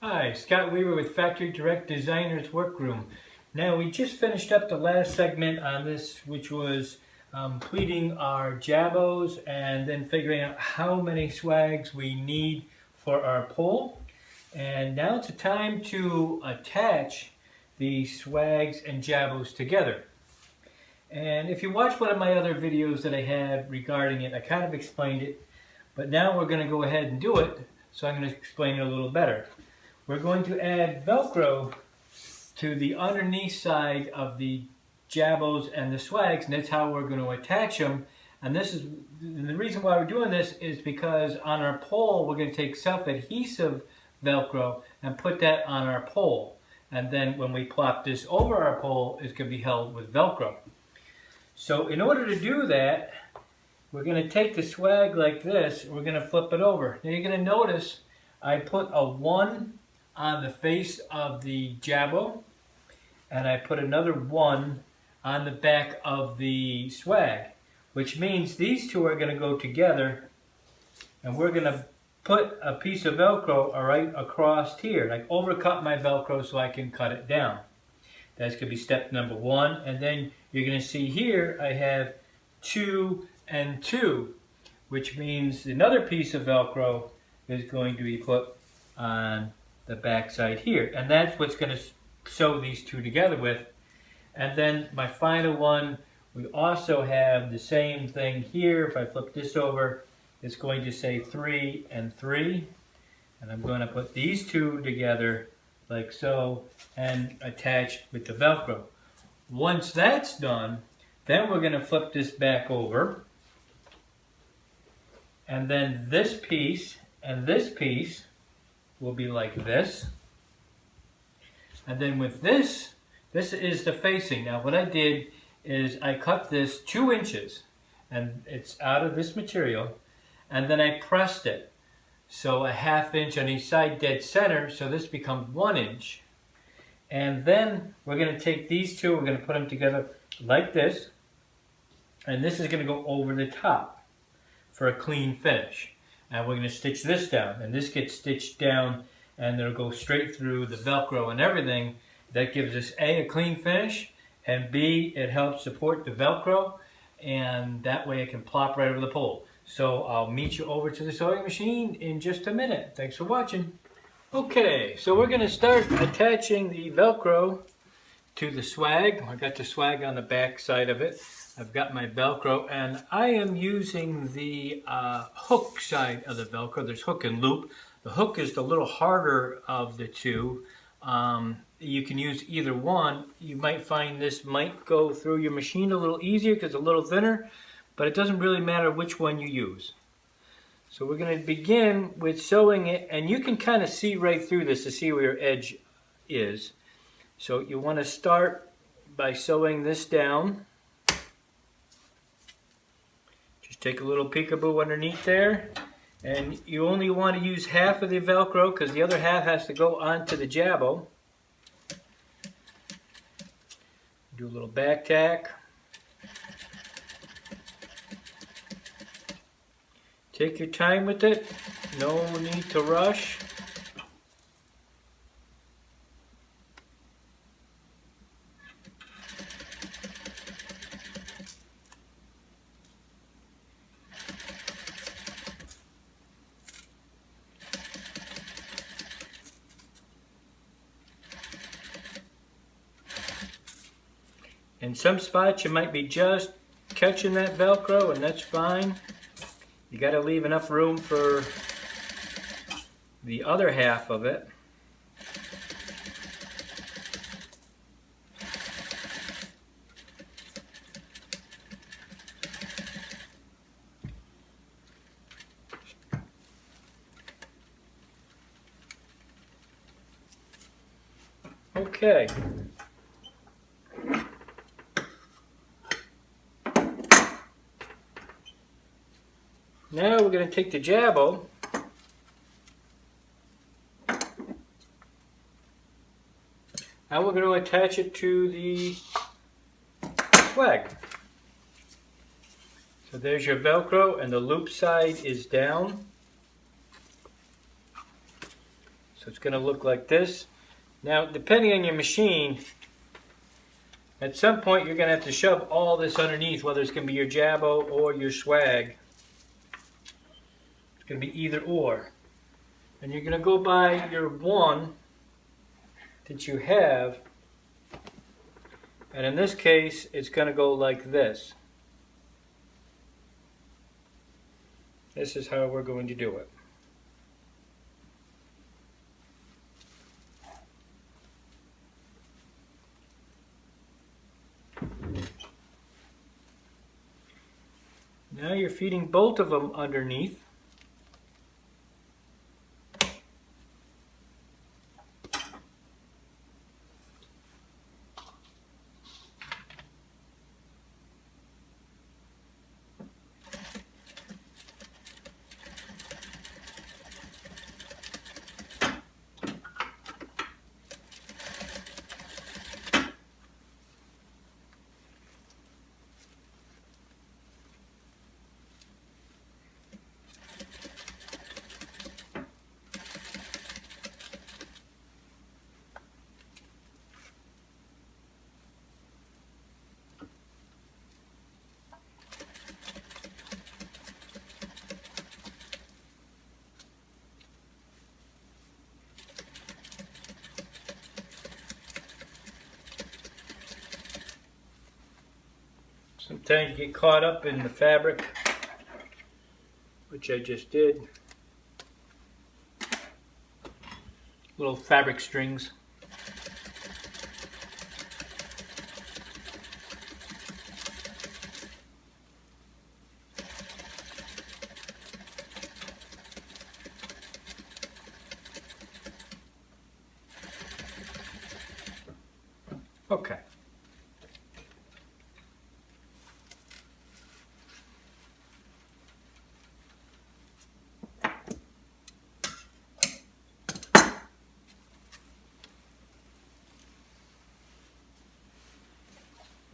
Hi, Scott Weaver with Factory Direct Designers Workroom. Now we just finished up the last segment on this, which was pleating our jabots and then figuring out how many swags we need for our pole. And now it's a time to attach the swags and jabots together. And if you watch one of my other videos that I had regarding it, I kind of explained it, but now we're going to go ahead and do it, so I'm going to explain it a little better. We're going to add Velcro to the underneath side of the jabots and the swags, and that's how we're going to attach them. And this is the reason why we're doing this is because on our pole we're going to take self-adhesive Velcro and put that on our pole. And then when we plop this over our pole, it's going to be held with Velcro. So in order to do that, we're going to take the swag like this, and we're going to flip it over. Now you're going to notice I put a 1 on the face of the jabot, and I put another 1 on the back of the swag, which means these two are going to go together, and we're going to put a piece of Velcro right across here, like overcut my Velcro so I can cut it down. That's going to be step number 1, and then you're going to see here I have 2 and 2, which means another piece of Velcro is going to be put on the back side here, and that's what's going to sew these two together with. And then my final one, we also have the same thing here. If I flip this over, it's going to say 3 and 3, and I'm going to put these two together like so and attach with the Velcro. Once that's done, then we're going to flip this back over, and then this piece and this piece will be like this. And then with this is the facing. Now what I did is I cut this 2 inches, and it's out of this material, and then I pressed it. So a 1/2 inch on each side dead center, so this becomes 1 inch. And then we're going to take these two, we're going to put them together like this, and this is going to go over the top for a clean finish. And we're going to stitch this down, and this gets stitched down, and it'll go straight through the Velcro and everything. That gives us a clean finish, and B, it helps support the Velcro, and that way it can plop right over the pole. So I'll meet you over to the sewing machine in just a minute. Thanks for watching. Okay, so we're going to start attaching the Velcro to the swag. I got the swag on the back side of it. I've got my Velcro, and I am using the hook side of the Velcro. There's hook and loop. The hook is the little harder of the two. You can use either one. You might find this might go through your machine a little easier because it's a little thinner, but it doesn't really matter which one you use. So we're going to begin with sewing it, and you can kind of see right through this to see where your edge is. So you want to start by sewing this down. Just take a little peekaboo underneath there, and you only want to use half of the Velcro because the other half has to go onto the jabot. Do a little back tack. Take your time with it, no need to rush. In some spots you might be just catching that Velcro, and that's fine. You got to leave enough room for the other half of it. Okay. Now we're going to take the jabot and we're going to attach it to the swag. So there's your Velcro, and the loop side is down. So it's going to look like this. Now, depending on your machine, at some point you're going to have to shove all this underneath, whether it's going to be your Jabo or your swag. It's going to be either or. And you're going to go by your one that you have. And in this case, it's going to go like this. This is how we're going to do it. Now you're feeding both of them underneath. Sometimes you get caught up in the fabric, which I just did. Little fabric strings. Okay.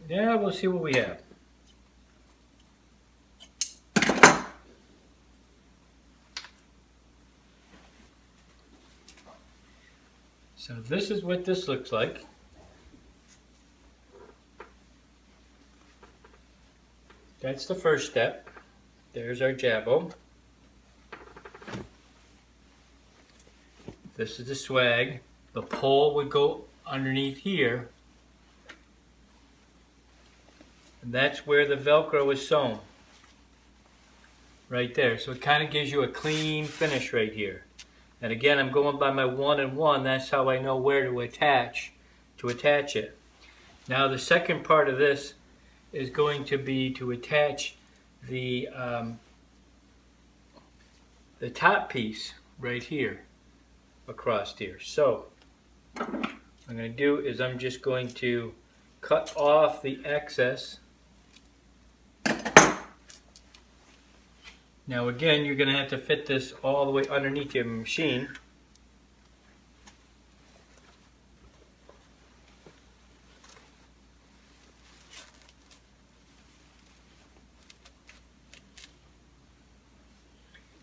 Yeah, we'll see what we have. So this is what this looks like. That's the first step. There's our Jabo. This is the swag. The pole would go underneath here. And that's where the Velcro is sewn. Right there. So it kind of gives you a clean finish right here. And again, I'm going by my 1 and 1. That's how I know where to attach it. Now the second part of this is going to be to attach the top piece right here across here. So what I'm going to do is I'm just going to cut off the excess. Now again, you're going to have to fit this all the way underneath your machine.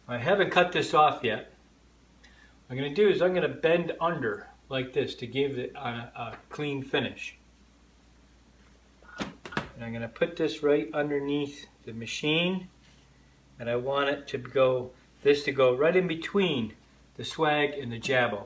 I haven't cut this off yet. What I'm going to do is I'm going to bend under like this to give it a clean finish. And I'm going to put this right underneath the machine. And I want it to go, this to go right in between the swag and the Jabo.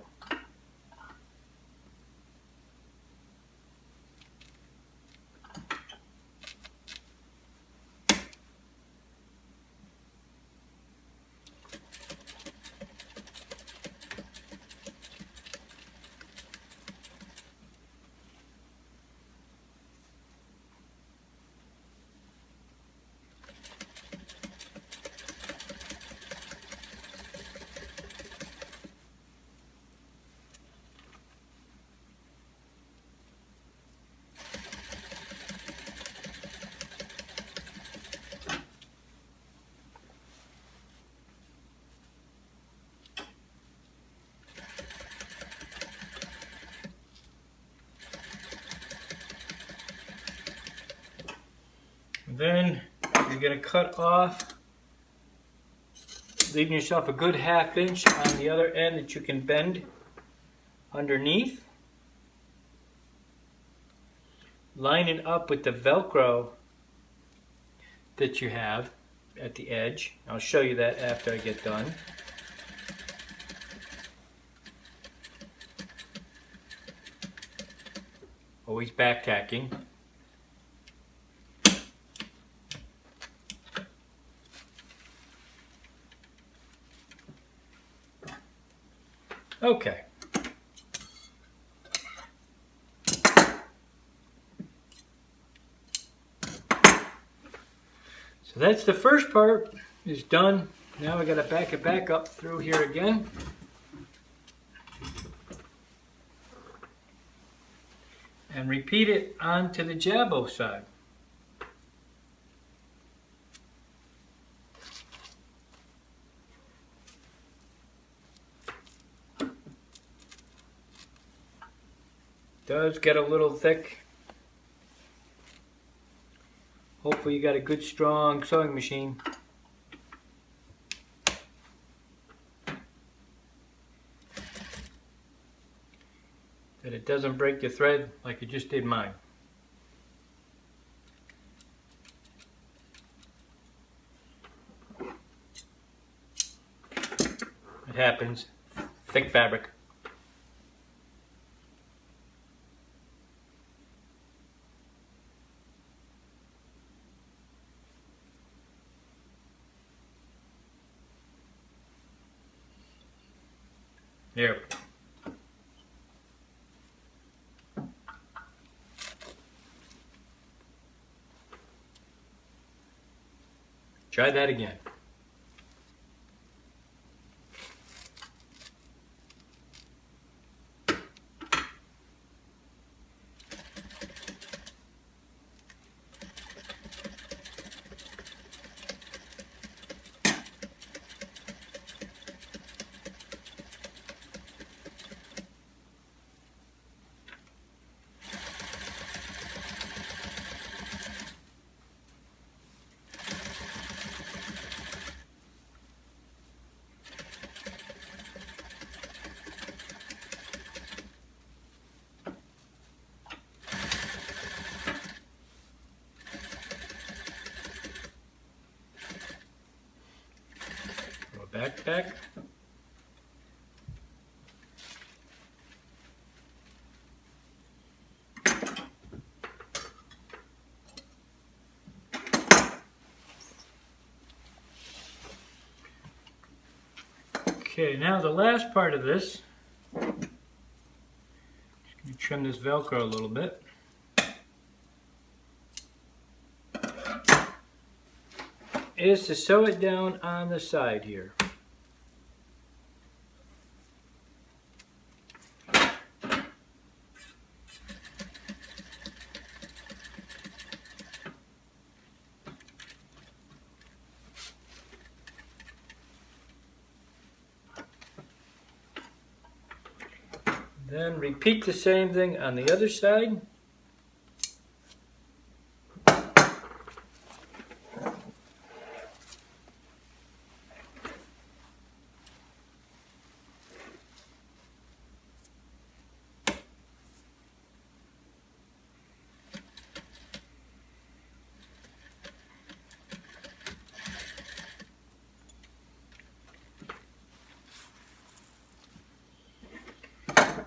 Then you're going to cut off, leaving yourself a good 1/2 inch on the other end that you can bend. underneath. Line it up with the Velcro that you have at the edge. I'll show you that after I get done. Always back tacking. Okay. So that's the first part is done. Now I gotta back it back up through here again. And repeat it onto the Jabot side. Does get a little thick. Hopefully you got a good strong sewing machine. That it doesn't break the thread like it just did mine. It happens. Thick fabric. There we go. Try that again. Backpack. Okay, now the last part of this, just going to trim this Velcro a little bit. Is to sew it down on the side here. Then repeat the same thing on the other side.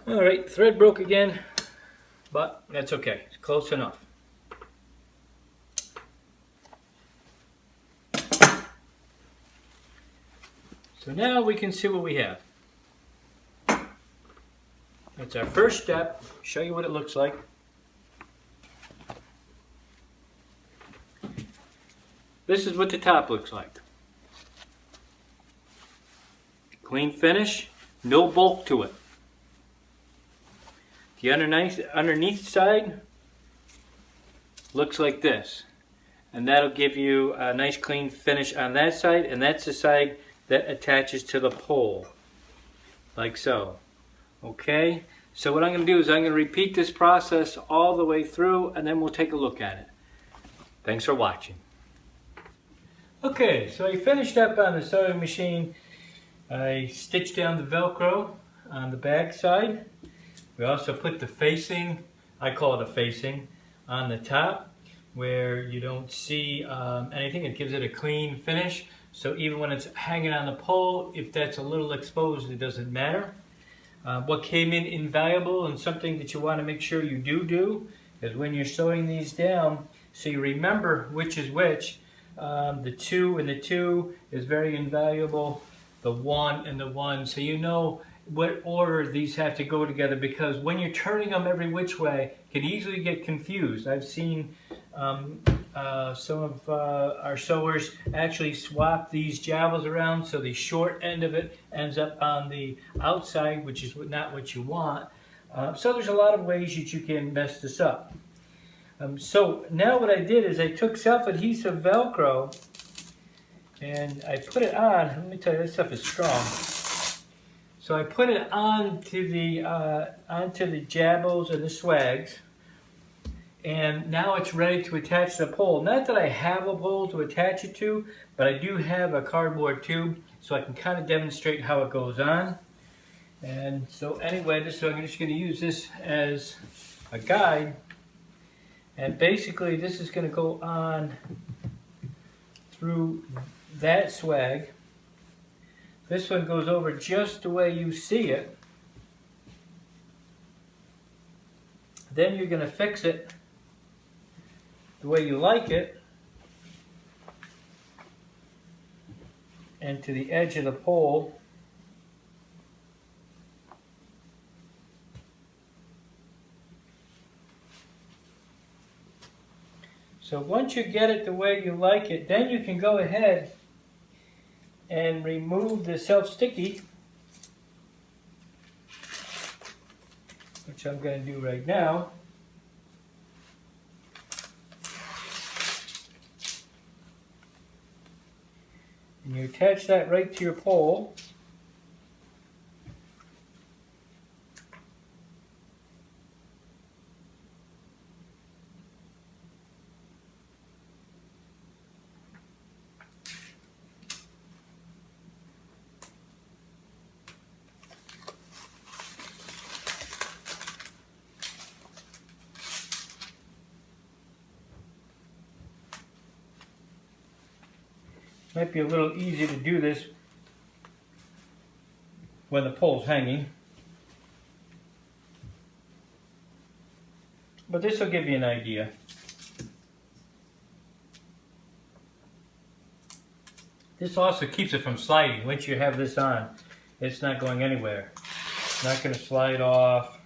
Alright, thread broke again, but that's okay. It's close enough. So now we can see what we have. That's our first step. Show you what it looks like. This is what the top looks like. Clean finish, no bulk to it. The underneath side looks like this, and that'll give you a nice clean finish on that side, and that's the side that attaches to the pole, like so. Okay, so what I'm going to do is I'm going to repeat this process all the way through, and then we'll take a look at it. Thanks for watching. Okay, so I finished up on the sewing machine. I stitched down the Velcro on the back side. We also put the facing, I call it a facing, on the top where you don't see anything. It gives it a clean finish. So even when it's hanging on the pole, if that's a little exposed, it doesn't matter. What came in invaluable and something that you want to make sure you do is when you're sewing these down, so you remember which is which. The 2 and the 2 is very invaluable. The 1 and the 1, so you know what order these have to go together, because when you're turning them every which way, it can easily get confused. I've seen some of our sewers actually swap these jabots around, so the short end of it ends up on the outside, which is not what you want. So there's a lot of ways that you can mess this up. So now what I did is I took self-adhesive Velcro and I put it on. Let me tell you, this stuff is strong. So I put it onto the jabots and the swags, and now it's ready to attach the pole. Not that I have a pole to attach it to, but I do have a cardboard tube, so I can kind of demonstrate how it goes on. And so anyway, I'm just going to use this as a guide. And basically this is going to go on through that swag. This one goes over just the way you see it. Then you're going to fix it the way you like it, and to the edge of the pole. So once you get it the way you like it, then you can go ahead and remove the self-sticky, which I'm going to do right now. And you attach that right to your pole. Might be a little easy to do this when the pole's hanging, but this will give you an idea. This also keeps it from sliding. Once you have this on, it's not going anywhere. It's not going to slide off.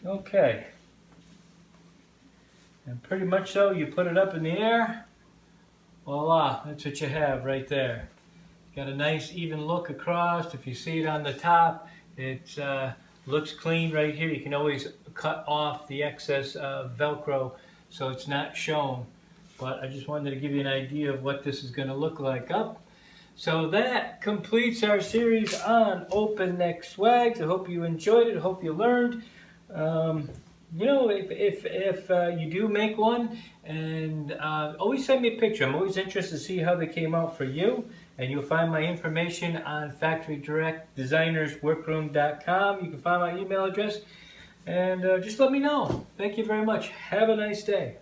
Okay. And pretty much so, you put it up in the air, voila, that's what you have right there. Got a nice even look across. If you see it on the top, it looks clean right here. You can always cut off the excess Velcro so it's not shown. But I just wanted to give you an idea of what this is going to look like up. So that completes our series on open neck swags. I hope you enjoyed it. I hope you learned. You know, if you do make one, and always send me a picture. I'm always interested to see how they came out for you. And you'll find my information on factorydirectdesignersworkroom.com. You can find my email address, and just let me know. Thank you very much. Have a nice day.